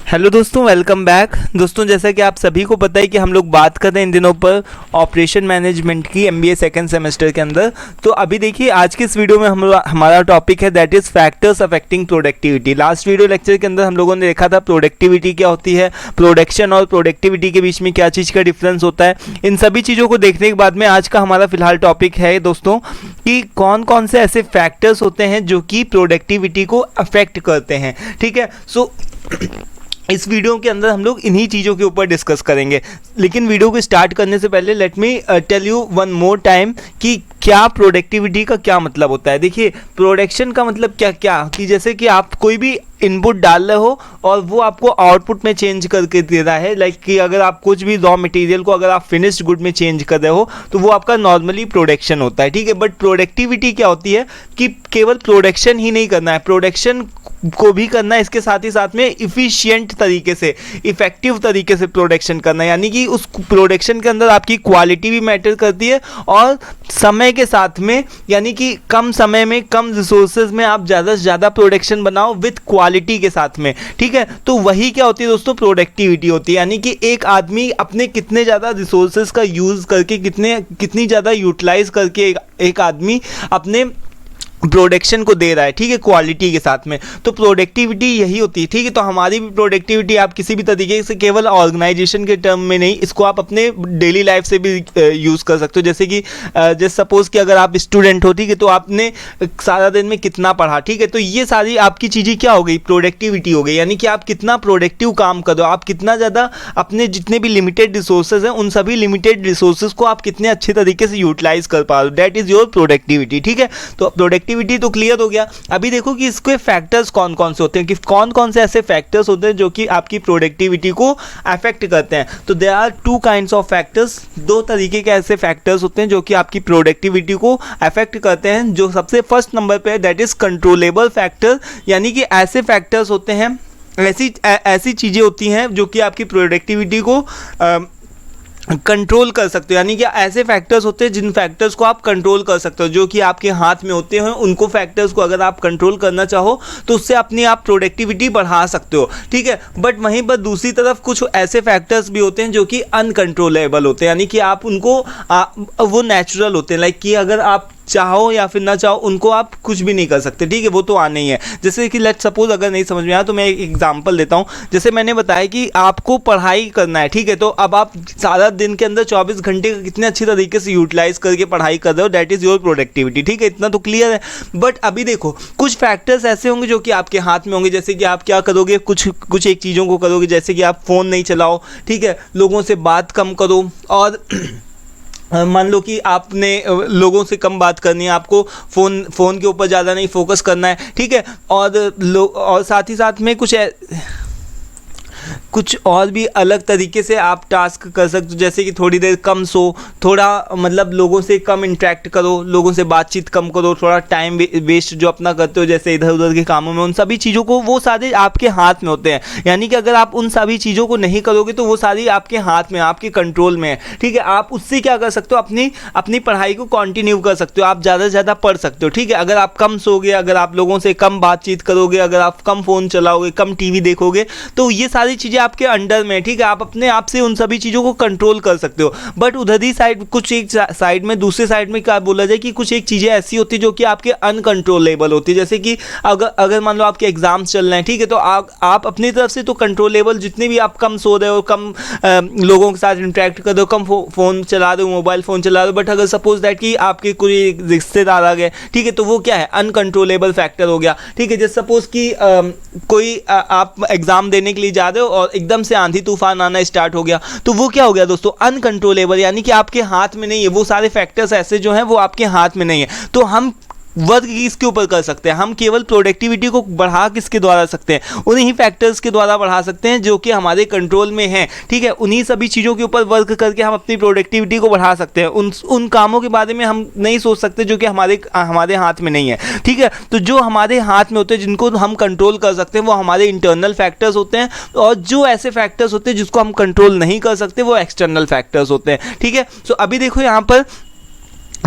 Hello दोस्तों, welcome back. दोस्तों, जैसा कि आप सभी को पता है कि हम लोग बात कर रहे हैं इन दिनों पर ऑपरेशन मैनेजमेंट की एमबीए सेकंड सेमेस्टर के अंदर। तो अभी देखिए, आज के इस वीडियो में हमारा टॉपिक है that is factors affecting productivity. Last video lecture के अंदर हम लोगों ने देखा था प्रोडक्टिविटी क्या होती है, प्रोडक्शन और प्रोडक्टिविटी के बीच में क्या चीज़ का डिफरेंस होता है। इन सभी चीज़ों को देखने के बाद में आज का हमारा फिलहाल टॉपिक है दोस्तों कि कौन कौन से ऐसे फैक्टर्स होते हैं जो कि प्रोडक्टिविटी को अफेक्ट करते हैं। ठीक है, सो इस वीडियो के अंदर हम लोग इन्हीं चीज़ों के ऊपर डिस्कस करेंगे। लेकिन वीडियो को स्टार्ट करने से पहले let me tell you one more time कि क्या प्रोडक्टिविटी का क्या मतलब होता है। देखिए, प्रोडक्शन का मतलब क्या कि जैसे कि आप कोई भी इनपुट डाल रहे हो और वो आपको आउटपुट में चेंज करके दे रहा है। लाइक कि अगर आप कुछ भी रॉ मटेरियल को अगर आप फिनिश्ड गुड में चेंज कर रहे हो तो वो आपका नॉर्मली प्रोडक्शन होता है। ठीक है, बट प्रोडक्टिविटी क्या होती है कि केवल प्रोडक्शन ही नहीं करना है, प्रोडक्शन को भी करना है, इसके साथ ही साथ में इफ़िशिएंट तरीके से, इफेक्टिव तरीके से प्रोडक्शन करना है। यानी कि उस प्रोडक्शन के अंदर आपकी क्वालिटी भी मैटर करती है और समय के साथ में, यानी कि कम समय में कम रिसोर्सेज में आप ज़्यादा से ज़्यादा प्रोडक्शन बनाओ विथ क्वालिटी के साथ में। ठीक है, तो वही क्या होती है दोस्तों, प्रोडक्टिविटी होती है। यानी कि एक आदमी अपने कितने ज़्यादा रिसोर्सेज का यूज़ करके, कितनी ज़्यादा यूटिलाइज करके एक आदमी अपने प्रोडक्शन को दे रहा है। ठीक है, क्वालिटी के साथ में। तो प्रोडक्टिविटी यही होती है। ठीक है, तो हमारी भी प्रोडक्टिविटी आप किसी भी तरीके से केवल ऑर्गेनाइजेशन के टर्म में नहीं, इसको आप अपने डेली लाइफ से भी यूज़ कर सकते हो। जैसे कि जैसे सपोज कि अगर आप स्टूडेंट हो, ठीक है, तो आपने सारा दिन में कितना पढ़ा। ठीक है, तो ये सारी आपकी चीज़ें क्या हो गई, प्रोडक्टिविटी हो गई। यानी कि आप कितना प्रोडक्टिव काम करो, आप कितना ज़्यादा अपने जितने भी लिमिटेड रिसोर्सेज हैं उन सभी लिमिटेड रिसोर्सेज को आप कितने अच्छे तरीके से यूटिलाइज कर पा रहे हो, दैट इज़ योर प्रोडक्टिविटी। ठीक है, तो प्रोडक्टिविटी तो क्लियर हो गया। अभी देखो कि इसके फैक्टर्स कौन कौन से होते हैं, कि कौन कौन से ऐसे फैक्टर्स होते हैं जो कि आपकी प्रोडक्टिविटी को अफेक्ट करते हैं। तो there are two kinds of factors, दो तरीके के ऐसे फैक्टर्स होते हैं जो कि आपकी प्रोडक्टिविटी को अफेक्ट करते हैं। जो सबसे फर्स्ट नंबर पे है दैट इज कंट्रोलेबल फैक्टर। यानी कि ऐसे फैक्टर्स होते हैं, ऐसी चीज़ें होती हैं जो कि आपकी प्रोडक्टिविटी को कंट्रोल कर सकते हो। यानी कि ऐसे फैक्टर्स होते हैं जिन फैक्टर्स को आप कंट्रोल कर सकते हो, जो कि आपके हाथ में होते हैं। उनको फैक्टर्स को अगर आप कंट्रोल करना चाहो तो उससे अपनी आप प्रोडक्टिविटी बढ़ा सकते हो। ठीक है, बट वहीं पर दूसरी तरफ कुछ ऐसे फैक्टर्स भी होते हैं जो कि अनकंट्रोलेबल होते हैं। यानी कि आप उनको वो नेचुरल होते हैं। लाइक कि अगर आप चाहो या फिर ना चाहो उनको आप कुछ भी नहीं कर सकते। ठीक है, वो तो आने ही है। जैसे कि लेट्स सपोज, अगर नहीं समझ में आया तो मैं एक एग्जांपल देता हूँ। जैसे मैंने बताया कि आपको पढ़ाई करना है। ठीक है, तो अब आप सारा दिन के अंदर 24 घंटे का कितने अच्छी तरीके से यूटिलाइज करके पढ़ाई कर रहे हो, दैट इज़ योर प्रोडक्टिविटी। ठीक है, इतना तो क्लियर है। बट अभी देखो, कुछ फैक्टर्स ऐसे होंगे जो कि आपके हाथ में होंगे। जैसे कि आप क्या करोगे, कुछ एक चीज़ों को करोगे, जैसे कि आप फ़ोन नहीं चलाओ। ठीक है, लोगों से बात कम करो, और मान लो कि आपने लोगों से कम बात करनी है, आपको फ़ोन के ऊपर ज़्यादा नहीं फोकस करना है। ठीक है, और साथ ही साथ में कुछ और भी अलग तरीके से आप टास्क कर सकते हो। जैसे कि थोड़ी देर कम सो, थोड़ा मतलब लोगों से कम इंटरेक्ट करो, लोगों से बातचीत कम करो, थोड़ा टाइम वेस्ट जो अपना करते हो जैसे इधर उधर के कामों में, उन सभी चीज़ों को, वो सारे आपके हाथ में होते हैं। यानी कि अगर आप उन सभी चीज़ों को नहीं करोगे तो वो सारी आपके हाथ में, आपके कंट्रोल में है। ठीक है, आप उससे क्या कर सकते हो, अपनी पढ़ाई को कंटिन्यू कर सकते हो, आप ज़्यादा से ज़्यादा पढ़ सकते हो। ठीक है, अगर आप कम सोगे, अगर आप लोगों से कम बातचीत करोगे, अगर आप कम फ़ोन चलाओगे, कम टीवी देखोगे, तो ये सारी चीज़ें आपके अंडर में। ठीक है, आप अपने आप से उन सभी चीज़ों को कंट्रोल कर सकते हो। बट उधर ही साइड, कुछ एक साइड में, दूसरे साइड में क्या बोला जाए कि कुछ एक चीज़ें ऐसी होती है जो कि आपके अनकंट्रोलेबल होती है। जैसे कि अगर मान लो आपके एग्जाम्स चल रहे हैं, ठीक है, तो आप अपनी तरफ से तो कंट्रोलेबल, जितने भी आप कम सो रहे हो, कम लोगों के साथ इंटरेक्ट कर रहे हो, कम फ़ोन चला रहे हो, मोबाइल फ़ोन चला रहे हो। बट अगर सपोज दैट कि आपके कोई रिश्तेदार आ गए, ठीक है, तो वो क्या है, अनकंट्रोलेबल फैक्टर हो गया। ठीक है, जैसे सपोज कि कोई आप एग्ज़ाम देने के लिए जा रहे हो और एकदम से आंधी तूफान आना स्टार्ट हो गया, तो वो क्या हो गया दोस्तों, अनकंट्रोलेबल। यानी कि आपके हाथ में नहीं है, वो सारे फैक्टर्स ऐसे जो हैं वो आपके हाथ में नहीं है। तो हम वर्क किसके ऊपर कर सकते हैं, हम केवल प्रोडक्टिविटी को बढ़ा किसके द्वारा सकते हैं, उन्हीं फैक्टर्स के द्वारा बढ़ा सकते हैं जो कि हमारे कंट्रोल में हैं। ठीक है, उन्हीं सभी चीज़ों के ऊपर वर्क करके हम अपनी प्रोडक्टिविटी को बढ़ा सकते हैं। उन कामों के बारे में हम नहीं सोच सकते जो कि हमारे हाथ में नहीं है। ठीक है, तो जो हमारे हाथ में होते हैं, जिनको हम कंट्रोल कर सकते हैं, वो हमारे इंटरनल फैक्टर्स होते हैं। और जो ऐसे फैक्टर्स होते हैं जिसको हम कंट्रोल नहीं कर सकते, वो एक्सटर्नल फैक्टर्स होते हैं। ठीक है, सो अभी देखो यहाँ पर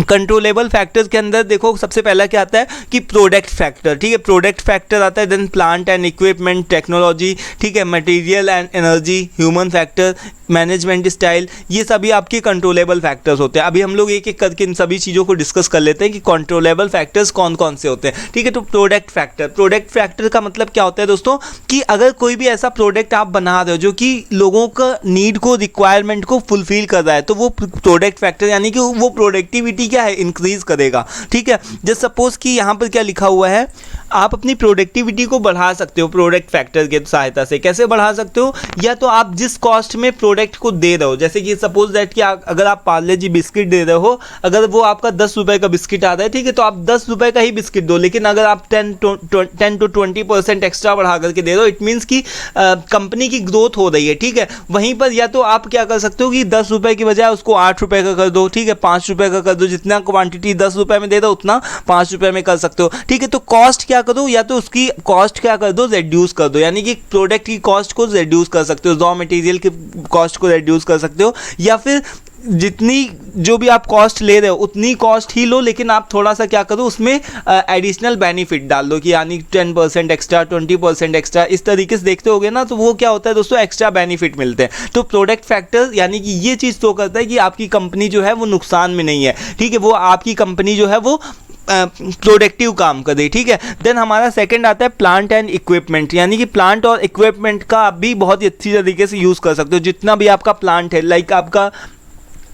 कंट्रोलेबल फैक्टर्स के अंदर देखो सबसे पहला क्या आता है कि प्रोडक्ट फैक्टर, ठीक है, प्रोडक्ट फैक्टर आता है, then plant and equipment, technology, ठीक है, material and energy, human factor, management style, ये सभी आपके कंट्रोलेबल फैक्टर्स होते हैं। अभी हम लोग एक एक करके इन सभी चीज़ों को डिस्कस कर लेते हैं कि कंट्रोलेबल फैक्टर्स कौन कौन से होते हैं, ठीक है। तो प्रोडक्ट फैक्टर, प्रोडक्ट फैक्टर का मतलब क्या होता है दोस्तों कि अगर कोई भी ऐसा प्रोडक्ट आप बना रहे हो जो कि लोगों का नीड को, रिक्वायरमेंट को फुलफिल कर रहा है, तो वो प्रोडक्ट फैक्टर यानी कि वो प्रोडक्टिविटी क्या है, इंक्रीज करेगा, ठीक है। जस्ट सपोज कि यहाँ पर क्या लिखा हुआ है, आप अपनी प्रोडक्टिविटी को बढ़ा सकते हो प्रोडक्ट फैक्टर के सहायता से। कैसे बढ़ा सकते हो, या तो आप जिस कॉस्ट में प्रोडक्ट को दे रहे हो, जैसे कि सपोज दैट कि अगर आप पार्ले जी बिस्किट दे रहे हो, अगर वो आपका 10 रुपये का बिस्किट आता है, ठीक है, तो आप 10 रुपये का ही बिस्किट दो, लेकिन अगर आप 10 to 20% एक्स्ट्रा बढ़ा करके दे रहे हो, इट मीन्स कि कंपनी की ग्रोथ हो रही है, ठीक है। वहीं पर या तो आप क्या कर सकते हो कि 10 रुपये की बजाय उसको 8 रुपये का कर दो, ठीक है, 5 रुपये का कर दो, जितना क्वांटिटी 10 रुपये में दे दो उतना 5 रुपये में कर सकते हो, ठीक है। तो कॉस्ट क्या करो, या तो उसकी कॉस्ट क्या कर दो, रिड्यूस कर दो, यानी कि प्रोडक्ट की कॉस्ट को रिड्यूस कर सकते हो, रॉ मटेरियल की कॉस्ट को रिड्यूस कर सकते हो, या फिर जितनी जो भी आप कॉस्ट ले रहे हो उतनी कॉस्ट ही लो, लेकिन आप थोड़ा सा क्या करो उसमें एडिशनल बेनिफिट डाल दो, कि यानी 10% एक्स्ट्रा, 20% एक्स्ट्रा, इस तरीके से देखते होगे ना, तो वो क्या होता है दोस्तों, एक्स्ट्रा बेनिफिट मिलते हैं। तो प्रोडक्ट फैक्टर यानी कि ये चीज़ तो करता है कि आपकी कंपनी जो है वो नुकसान में नहीं है, ठीक है, वो आपकी कंपनी जो है वो प्रोडक्टिव काम करे, ठीक है। देन हमारा सेकंड आता है प्लांट एंड इक्विपमेंट, यानी कि प्लांट और इक्विपमेंट का आप भी बहुत ही अच्छी तरीके से यूज़ कर सकते हो। जितना भी आपका प्लांट है, लाइक आपका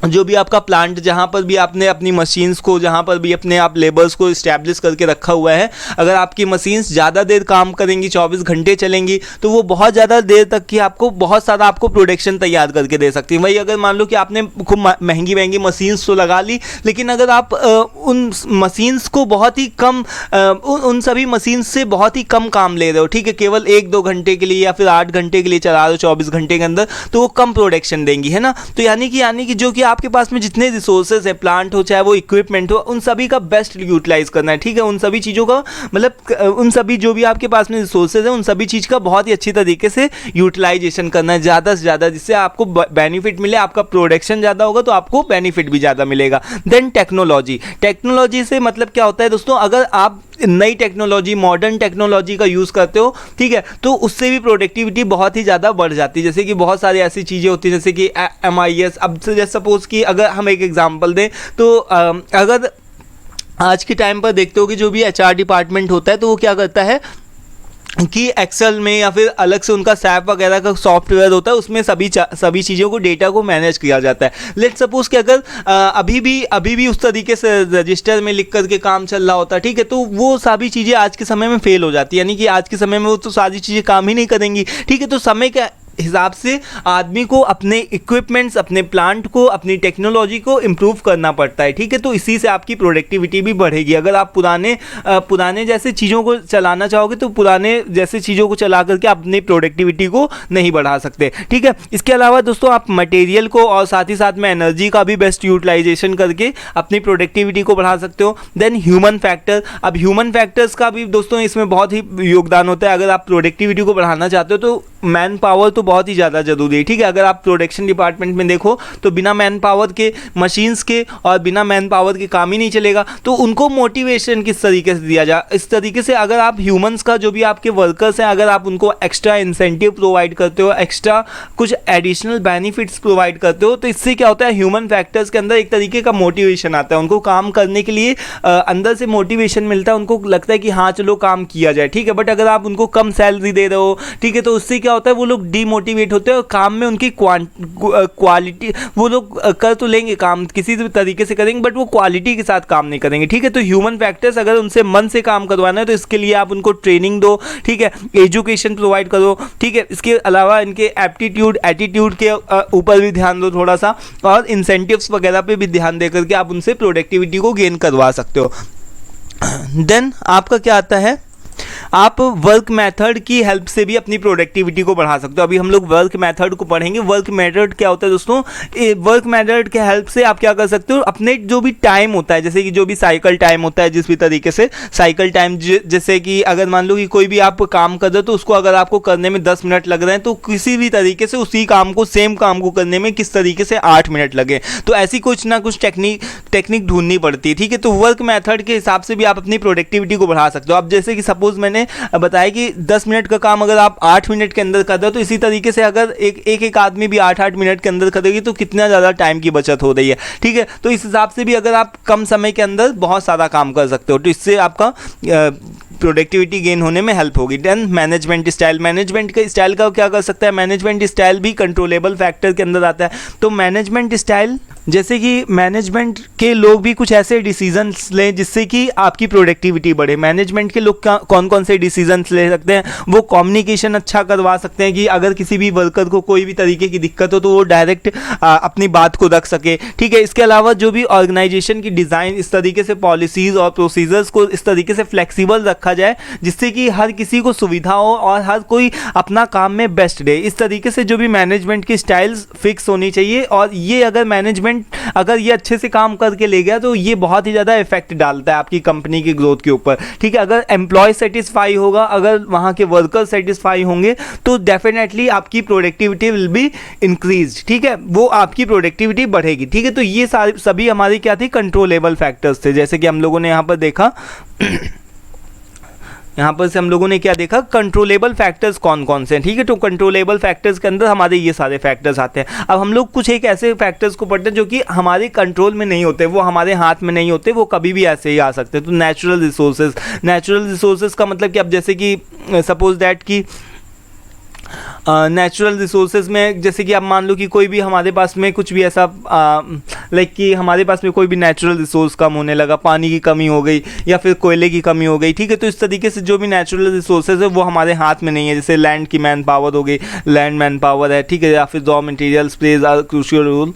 जो भी आपका प्लांट, जहाँ पर भी आपने अपनी मशीन्स को, जहाँ पर भी अपने आप लेबर्स को इस्टेब्लिश करके रखा हुआ है, अगर आपकी मशीन्स ज़्यादा देर काम करेंगी, 24 घंटे चलेंगी, तो वो बहुत ज़्यादा देर तक की आपको बहुत सारा आपको प्रोडक्शन तैयार करके दे सकती है। वही अगर मान लो कि आपने खूब महंगी महंगी मशीन्स तो लगा ली, लेकिन अगर आप उन मशीन्स को बहुत ही कम उन सभी मशीन्स से बहुत ही कम काम ले रहे हो, ठीक है, केवल 1-2 घंटे के लिए या फिर 8 घंटे के लिए चला रहे हो 24 घंटे के अंदर, तो वो कम प्रोडक्शन देंगी, है ना। तो यानी कि जो कि आपके पास में जितने रिसोर्सेज है, प्लांट हो चाहे वो इक्विपमेंट हो, उन सभी का बेस्ट यूटिलाइज करना है, ठीक है। उन सभी चीज़ों का मतलब उन सभी जो भी आपके पास में रिसोर्सेज है, उन सभी चीज़ का बहुत ही अच्छी तरीके से यूटिलाइजेशन करना है, ज़्यादा से ज़्यादा, जिससे आपको बेनिफिट मिले। आपका प्रोडक्शन ज़्यादा होगा तो आपको बेनिफिट भी ज़्यादा मिलेगा। देन टेक्नोलॉजी, टेक्नोलॉजी से मतलब क्या होता है दोस्तों, अगर आप नई टेक्नोलॉजी, मॉडर्न टेक्नोलॉजी का यूज़ करते हो, ठीक है, तो उससे भी प्रोडक्टिविटी बहुत ही ज़्यादा बढ़ जाती है। जैसे कि बहुत सारी ऐसी चीज़ें होती हैं, जैसे कि MIS, अब जैसे सपोज कि अगर हम एक एग्जांपल दें, तो अगर आज के टाइम पर देखते हो कि जो भी HR डिपार्टमेंट होता है, तो वो क्या करता है कि एक्सेल में या फिर अलग से उनका सैप वगैरह का सॉफ्टवेयर होता है, उसमें सभी चीज़ों को, डेटा को मैनेज किया जाता है। लेट्स सपोज कि अगर अभी भी उस तरीके से रजिस्टर में लिख करके काम चल रहा होता है, ठीक है, तो वो सभी चीज़ें आज के समय में फेल हो जाती है, यानी कि आज के समय में वो तो सारी चीज़ें काम ही नहीं करेंगी, ठीक है। तो समय के हिसाब से आदमी को अपने इक्विपमेंट्स, अपने प्लांट को, अपनी टेक्नोलॉजी को इम्प्रूव करना पड़ता है, ठीक है। तो इसी से आपकी प्रोडक्टिविटी भी बढ़ेगी। अगर आप पुराने जैसे चीज़ों को चलाना चाहोगे, तो पुराने जैसे चीज़ों को चला करके आप अपनी प्रोडक्टिविटी को नहीं बढ़ा सकते, ठीक है। इसके अलावा दोस्तों आप मटेरियल को और साथ ही साथ में एनर्जी का भी बेस्ट यूटिलाइजेशन करके अपनी प्रोडक्टिविटी को बढ़ा सकते हो। देन ह्यूमन फैक्टर, अब ह्यूमन फैक्टर्स का भी दोस्तों इसमें बहुत ही योगदान होता है। अगर आप प्रोडक्टिविटी को बढ़ाना चाहते हो तो मैन पावर तो बहुत ही ज़्यादा ज़रूरी है, ठीक है। अगर आप प्रोडक्शन डिपार्टमेंट में देखो तो बिना मैन पावर के, मशीन्स के और बिना मैन पावर के काम ही नहीं चलेगा। तो उनको मोटिवेशन किस तरीके से दिया जाए, इस तरीके से अगर आप ह्यूमंस का, जो भी आपके वर्कर्स हैं, अगर आप उनको एक्स्ट्रा इंसेंटिव प्रोवाइड करते हो, एक्स्ट्रा कुछ एडिशनल बेनिफिट्स प्रोवाइड करते हो, तो इससे क्या होता है, ह्यूमन फैक्टर्स के अंदर एक तरीके का मोटिवेशन आता है, उनको काम करने के लिए अंदर से मोटिवेशन मिलता है, उनको लगता है कि हाँ चलो काम किया जाए, ठीक है। बट अगर आप उनको कम सैलरी दे रहे हो, ठीक है, तो उससे क्या होता है, वो लोग डीमोटिवेट होते हैं और काम में उनकी क्वालिटी, वो लोग कर तो लेंगे काम, किसी भी तरीके से करेंगे, बट वो क्वालिटी के साथ काम नहीं करेंगे, ठीक है। तो ह्यूमन फैक्टर्स अगर उनसे मन से काम करवाना है तो इसके लिए आप उनको ट्रेनिंग दो, ठीक है, एजुकेशन प्रोवाइड करो, ठीक है। इसके अलावा इनके एटीट्यूड के ऊपर भी ध्यान दो थोड़ा सा, और इंसेंटिव्स वगैरह पे भी ध्यान दे करके आप उनसे प्रोडक्टिविटी को गेन करवा सकते हो। देन आपका क्या आता है, आप वर्क मेथड की हेल्प से भी अपनी प्रोडक्टिविटी को बढ़ा सकते हो। अभी हम लोग वर्क मेथड को पढ़ेंगे। वर्क मेथड क्या होता है दोस्तों? वर्क मेथड के हेल्प से आप क्या कर सकते हो, अपने जो भी टाइम होता है, जैसे कि जो भी साइकिल टाइम होता है, जिस भी तरीके से साइकिल टाइम, जैसे कि अगर मान लो कि कोई भी आप काम कर रहे हो तो उसको अगर आपको करने में 10 मिनट लग रहे हैं, तो किसी भी तरीके से उसी काम को, सेम काम को करने में किस तरीके से 8 मिनट लगे, तो ऐसी कुछ ना कुछ टेक्निक ढूंढनी पड़ती है। ठीक है, तो वर्क मेथड के हिसाब से भी आप अपनी प्रोडक्टिविटी को बढ़ा सकते हो। अब जैसे कि सपोज मैंने बताया कि 10 मिनट का काम अगर आप 8 मिनट के अंदर कर रहे हो, तो इसी तरीके से अगर एक आदमी भी 8 मिनट के अंदर करेगी तो कितना ज़्यादा टाइम की बचत हो रही है। ठीक है, तो इस हिसाब से भी अगर आप कम समय के अंदर बहुत सारा काम कर सकते हो, तो इससे आपका प्रोडक्टिविटी गेन होने में हेल्प होगी। देन मैनेजमेंट स्टाइल, मैनेजमेंट के स्टाइल का क्या कर सकता है? मैनेजमेंट स्टाइल भी कंट्रोलेबल फैक्टर के अंदर आता है। तो मैनेजमेंट स्टाइल, जैसे कि मैनेजमेंट के लोग भी कुछ ऐसे डिसीजंस लें जिससे कि आपकी प्रोडक्टिविटी बढ़े। मैनेजमेंट के लोग कौन कौन से डिसीजंस ले सकते हैं? वो कम्युनिकेशन अच्छा करवा सकते हैं कि अगर किसी भी वर्कर को कोई भी तरीके की दिक्कत हो तो वो डायरेक्ट अपनी बात को रख सके। ठीक है, इसके अलावा जो भी ऑर्गेनाइजेशन की डिज़ाइन, इस तरीके से पॉलिसीज़ और प्रोसीजर्स को इस तरीके से फ्लेक्सिबल रखा जाए जिससे कि हर किसी को सुविधा हो और हर कोई अपना काम में बेस्ट दे। इस तरीके से जो भी मैनेजमेंट की स्टाइल्स फिक्स होनी चाहिए, और ये अगर मैनेजमेंट अगर ये अच्छे से काम करके ले गया तो ये बहुत ही ज़्यादा इफेक्ट डालता है आपकी कंपनी की ग्रोथ के ऊपर। ठीक है, अगर एम्प्लॉय सेटिस्फाई होगा, अगर वहाँ के वर्कर सेटिस्फाई होंगे, तो डेफिनेटली आपकी प्रोडक्टिविटी विल बी इंक्रीज। ठीक है, वो आपकी प्रोडक्टिविटी बढ़ेगी। ठीक है, तो ये सभी हमारी क्या थी? कंट्रोलेबल फैक्टर्स थे। जैसे कि हम लोगों ने यहाँ पर देखा यहाँ पर से हम लोगों ने क्या देखा? कंट्रोलेबल फैक्टर्स कौन कौन से हैं। ठीक है, तो कंट्रोलेबल फैक्टर्स के अंदर हमारे ये सारे फैक्टर्स आते हैं। अब हम लोग कुछ एक ऐसे फैक्टर्स को पढ़ते हैं जो कि हमारे कंट्रोल में नहीं होते, वो हमारे हाथ में नहीं होते, वो कभी भी ऐसे ही आ सकते हैं। तो नेचुरल रिसोर्सेज, नेचुरल रिसोर्सेज का मतलब कि अब जैसे कि सपोज दैट कि नेचुरल रिसोर्सेज में, जैसे कि आप मान लो कि कोई भी हमारे पास में कुछ भी ऐसा लाइक कि हमारे पास में कोई भी नेचुरल रिसोर्स कम होने लगा, पानी की कमी हो गई या फिर कोयले की कमी हो गई। ठीक है, तो इस तरीके से जो भी नेचुरल रिसोर्सेज है वो हमारे हाथ में नहीं है। जैसे लैंड की मैन पावर हो गई, लैंड मैन पावर है। ठीक है, या फिर raw materials plays are crucial role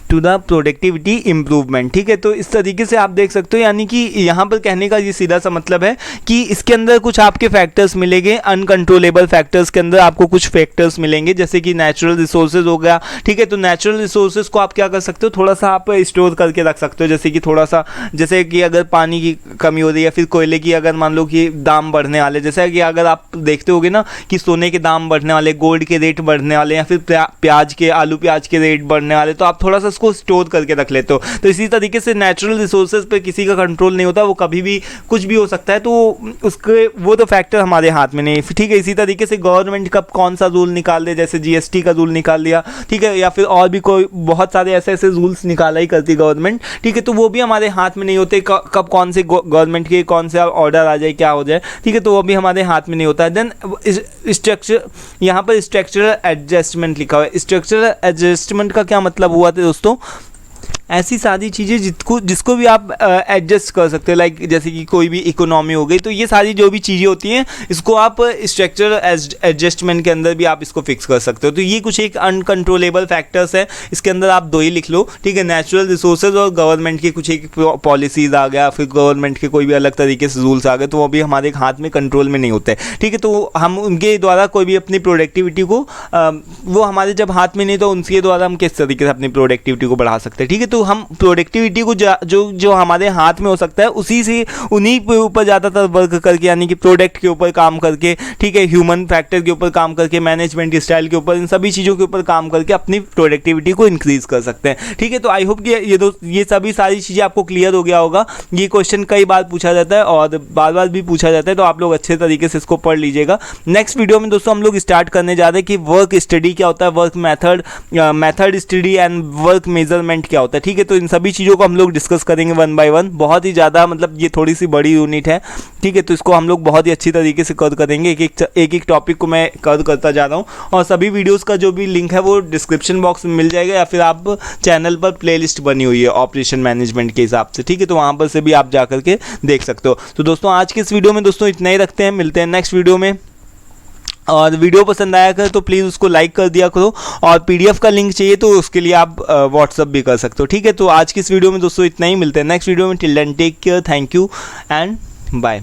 to the productivity improvement. ठीक है, तो इस तरीके से आप देख सकते हो, यानी कि यहाँ पर कहने का ये सीधा सा मतलब है कि इसके अंदर कुछ आपके फैक्टर्स मिलेंगे। अनकंट्रोलेबल फैक्टर्स के अंदर आपको कुछ फैक्टर्स मिलेंगे, जैसे कि नेचुरल रिसोर्सेज हो गया। ठीक है, तो नेचुरल रिसोर्सेज को आप क्या कर सकते हो? थोड़ा सा आप स्टोर करके रख सकते हो, जैसे कि थोड़ा सा, जैसे कि अगर पानी की कमी हो रही है या फिर कोयले की अगर मान लो कि दाम बढ़ने वाले, जैसे कि अगर आप देखते होगे ना कि सोने के दाम बढ़ने वाले, गोल्ड के रेट बढ़ने वाले, या फिर प्याज के, आलू प्याज के रेट बढ़ने वाले, तो आप थोड़ा सा को स्टोर करके रख लेते हो। तो इसी तरीके से नेचुरल रिसोर्सेज पे किसी का कंट्रोल नहीं होता, वो कभी भी कुछ भी हो सकता है, तो उसके वो तो फैक्टर हमारे हाथ में नहीं। ठीक है, इसी तरीके से गवर्नमेंट कब कौन सा रूल निकाल दे, जैसे जीएसटी का रूल निकाल दिया। ठीक है, या फिर और भी कोई बहुत सारे ऐसे ऐसे रूल्स निकाला ही करती गवर्नमेंट। ठीक है, तो वो भी हमारे हाथ में नहीं होते, कब कौन से गवर्नमेंट के कौन सा ऑर्डर आ जाए, क्या हो जाए। ठीक है, तो वो भी हमारे हाथ में नहीं होता है। देन स्ट्रक्चर, यहाँ पर स्ट्रक्चरल एडजस्टमेंट लिखा हुआ है। स्ट्रक्चरल एडजस्टमेंट का क्या मतलब हुआ था दोस्तों? ऐसी सारी चीज़ें जिसको भी आप एडजस्ट कर सकते हो, लाइक जैसे कि कोई भी इकोनॉमी हो गई, तो ये सारी जो भी चीज़ें होती हैं इसको आप स्ट्रक्चरल एडजस्टमेंट के अंदर भी आप इसको फिक्स कर सकते हो। तो ये कुछ एक अनकंट्रोलेबल फैक्टर्स है, इसके अंदर आप दो ही लिख लो। ठीक है, नेचुरल रिसोर्सेज और गवर्नमेंट की कुछ एक पॉलिसीज आ गया, फिर गवर्नमेंट के कोई भी अलग तरीके से रूल्स आ गए, तो वो भी हमारे हाथ में कंट्रोल में नहीं होते। ठीक है, तो हम उनके द्वारा कोई भी अपनी प्रोडक्टिविटी को वो हमारे जब हाथ में नहीं, तो उनके द्वारा हम किस तरीके से अपनी प्रोडक्टिविटी को बढ़ा सकते हैं। ठीक है, तो हम प्रोडक्टिविटी को जो हमारे हाथ में हो सकता है उन्हीं के ऊपर ज़्यादातर वर्क करके, यानी कि प्रोडक्ट के ऊपर काम करके, ठीक है, ह्यूमन फैक्टर के ऊपर काम करके, मैनेजमेंट स्टाइल के ऊपर, इन सभी चीज़ों के ऊपर काम करके अपनी प्रोडक्टिविटी को इंक्रीज कर सकते हैं। ठीक है, तो आई होप कि ये सभी सारी चीज़ें आपको क्लियर हो गया होगा। ये क्वेश्चन कई बार पूछा जाता है और बार बार भी पूछा जाता है, तो आप लोग अच्छे तरीके से इसको पढ़ लीजिएगा। नेक्स्ट वीडियो में दोस्तों हम लोग स्टार्ट करने जा रहे हैं कि वर्क स्टडी क्या होता है, work method study and work measurement क्या होता है। ठीक है, तो इन सभी चीज़ों को हम लोग डिस्कस करेंगे वन बाय वन। बहुत ही ज़्यादा मतलब ये थोड़ी सी बड़ी यूनिट है। ठीक है, तो इसको हम लोग बहुत ही अच्छी तरीके से कवर करेंगे। एक एक टॉपिक को मैं कवर करता जा रहा हूँ, और सभी वीडियोस का जो भी लिंक है वो डिस्क्रिप्शन बॉक्स में मिल जाएगा, या फिर आप चैनल पर प्लेलिस्ट बनी हुई है ऑपरेशन मैनेजमेंट के हिसाब से। ठीक है, तो वहाँ पर से भी आप जा करके देख सकते हो। तो दोस्तों आज के इस वीडियो में दोस्तों इतना ही रखते हैं, मिलते हैं नेक्स्ट वीडियो में। और वीडियो पसंद आया कर तो प्लीज़ उसको लाइक कर दिया करो, और पीडीएफ का लिंक चाहिए तो उसके लिए आप व्हाट्सअप भी कर सकते हो। ठीक है, तो आज की इस वीडियो में दोस्तों इतना ही, मिलते हैं नेक्स्ट वीडियो में। Till then take care, thank you and bye.